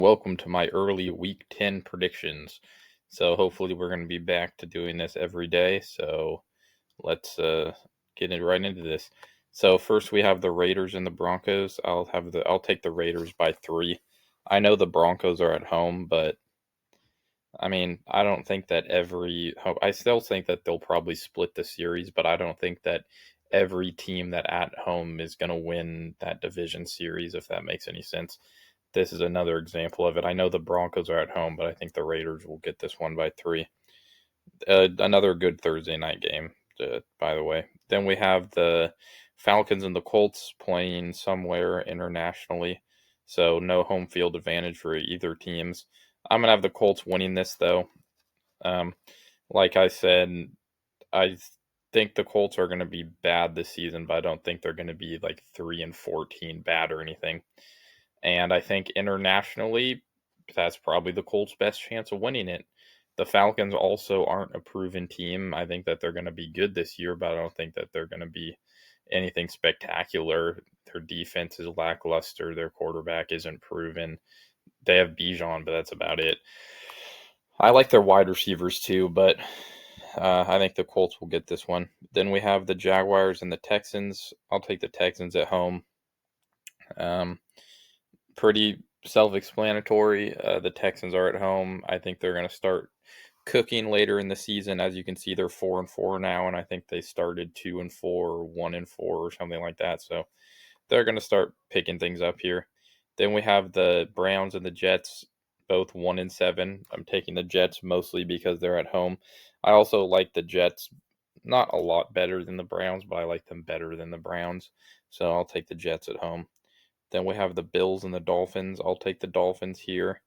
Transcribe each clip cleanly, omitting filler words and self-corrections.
Welcome to my early week 10 predictions. So hopefully we're going to be back to doing this every day. So let's get it right into this. So first we have the Raiders and the Broncos. I'll take the Raiders by 3. I know the Broncos are at home, but I mean, I don't think that I still think that they'll probably split the series, but I don't think that every team that at home is going to win that division series, if that makes any sense. This is another example of it. I know the Broncos are at home, but I think the Raiders will get this one by 3. Another good Thursday night game, by the way. Then we have the Falcons and the Colts playing somewhere internationally, so no home field advantage for either teams. I'm gonna have the Colts winning this though. Um, like I said, I think the Colts are going to be bad this season, but I don't think they're going to be like 3-14 bad or anything. And I think internationally, that's probably the Colts' best chance of winning it. The Falcons also aren't a proven team. I think that they're going to be good this year, but I don't think that they're going to be anything spectacular. Their defense is lackluster. Their quarterback isn't proven. They have Bijan, but that's about it. I like their wide receivers too, but I think the Colts will get this one. Then we have the Jaguars and the Texans. I'll take the Texans at home. Um, Pretty self-explanatory. The Texans are at home. I think they're going to start cooking later in the season. As you can see, they're 4-4 now, and I think they started 2-4 or 1-4 or something like that. So they're going to start picking things up here. Then we have the Browns and the Jets, both 1-7. I'm taking the Jets mostly because they're at home. I also like the Jets not a lot better than the Browns, but I like them better than the Browns. So I'll take the Jets at home. Then we have the Bills and the Dolphins. I'll take the Dolphins here.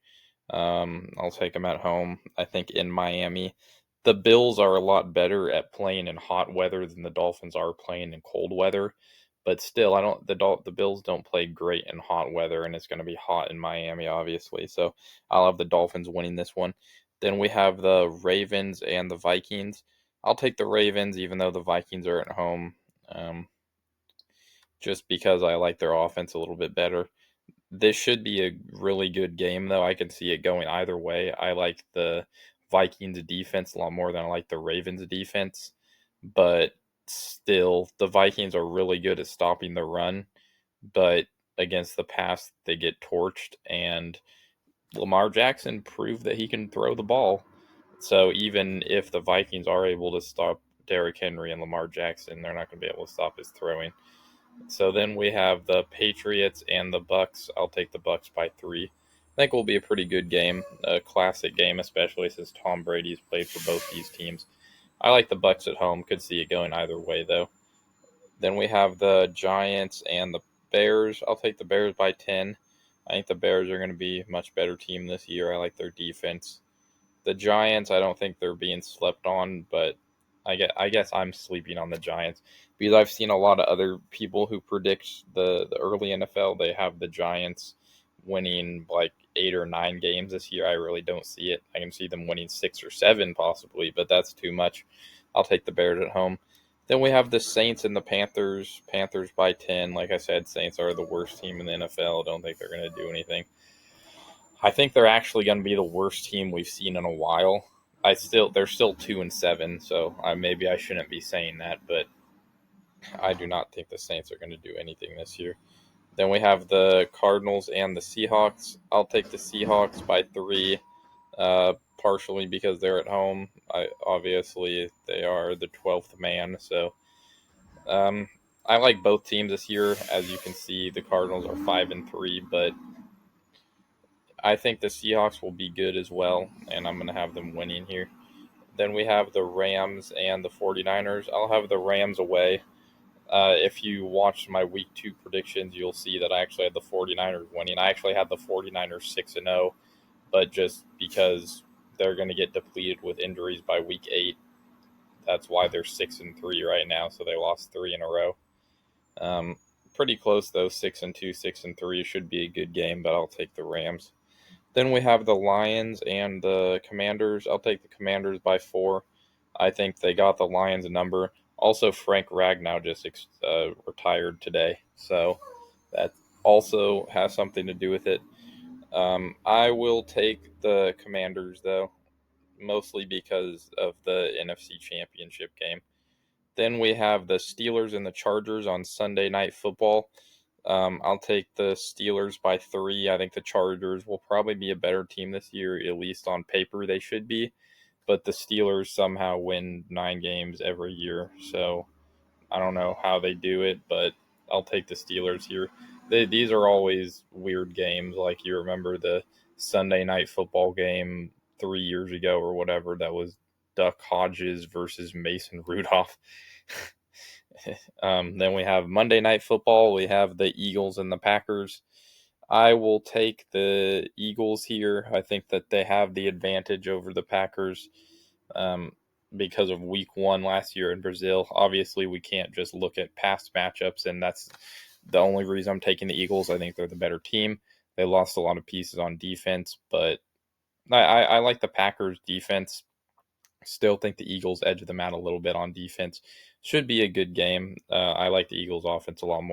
I'll take them at home. I think in Miami. The Bills are a lot better at playing in hot weather than the Dolphins are playing in cold weather. But still, I don't. The Bills don't play great in hot weather, and it's going to be hot in Miami, obviously. So I'll have the Dolphins winning this one. Then we have the Ravens and the Vikings. I'll take the Ravens, even though the Vikings are at home. Um, just because I like their offense a little bit better. This should be a really good game, though. I can see it going either way. I like the Vikings defense a lot more than I like the Ravens defense, but still, the Vikings are really good at stopping the run, but against the pass, they get torched, and Lamar Jackson proved that he can throw the ball. So even if the Vikings are able to stop Derrick Henry and Lamar Jackson, they're not going to be able to stop his throwing. So then we have the Patriots and the Bucks. I'll take the Bucks by 3. I think it will be a pretty good game, a classic game, especially since Tom Brady's played for both these teams. I like the Bucks at home. Could see it going either way though. Then we have the Giants and the Bears. I'll take the Bears by 10. I think the Bears are going to be a much better team this year. I like their defense. The Giants, I don't think they're being slept on, but I guess I'm sleeping on the Giants because I've seen a lot of other people who predict the early NFL. They have the Giants winning like 8 or 9 games this year. I really don't see it. I can see them winning 6 or 7 possibly, but that's too much. I'll take the Bears at home. Then we have the Saints and the Panthers. Panthers by 10. Like I said, Saints are the worst team in the NFL. I don't think they're going to do anything. I think they're actually going to be the worst team we've seen in a while. They're still 2-7, so maybe I shouldn't be saying that, but I do not think the Saints are going to do anything this year. Then we have the Cardinals and the Seahawks. I'll take the Seahawks by 3, partially because they're at home. Obviously they are the 12th man, so um, I like both teams this year. As you can see, the Cardinals are 5-3, but I think the Seahawks will be good as well, and I'm going to have them winning here. Then we have the Rams and the 49ers. I'll have the Rams away. If you watch my week 2 predictions, you'll see that I actually had the 49ers winning. I actually had the 49ers 6-0, but just because they're going to get depleted with injuries by week 8, that's why they're 6-3 right now, so they lost 3 in a row. Um, Pretty close, though. 6-2, 6-3 should be a good game, but I'll take the Rams. Then we have the Lions and the Commanders. I'll take the Commanders by 4. I think they got the Lions a number. Also, Frank Ragnow just retired today, so that also has something to do with it. I will take the Commanders, though, mostly because of the NFC Championship game. Then we have the Steelers and the Chargers on Sunday Night Football. I'll take the Steelers by 3. I think the Chargers will probably be a better team this year, at least on paper they should be. But the Steelers somehow win 9 games every year, so I don't know how they do it, but I'll take the Steelers here. These are always weird games. Like you remember the Sunday Night Football game 3 years ago or whatever that was Duck Hodges versus Mason Rudolph. Then we have Monday Night Football. We have the Eagles and the Packers. I will take the Eagles here. I think that they have the advantage over the Packers um, because of week 1 last year in Brazil. Obviously, we can't just look at past matchups, and that's the only reason I'm taking the Eagles. I think they're the better team. They lost a lot of pieces on defense, but I like the Packers defense. Still think the Eagles edge them out a little bit on defense. Should be a good game. I like the Eagles offense a lot more.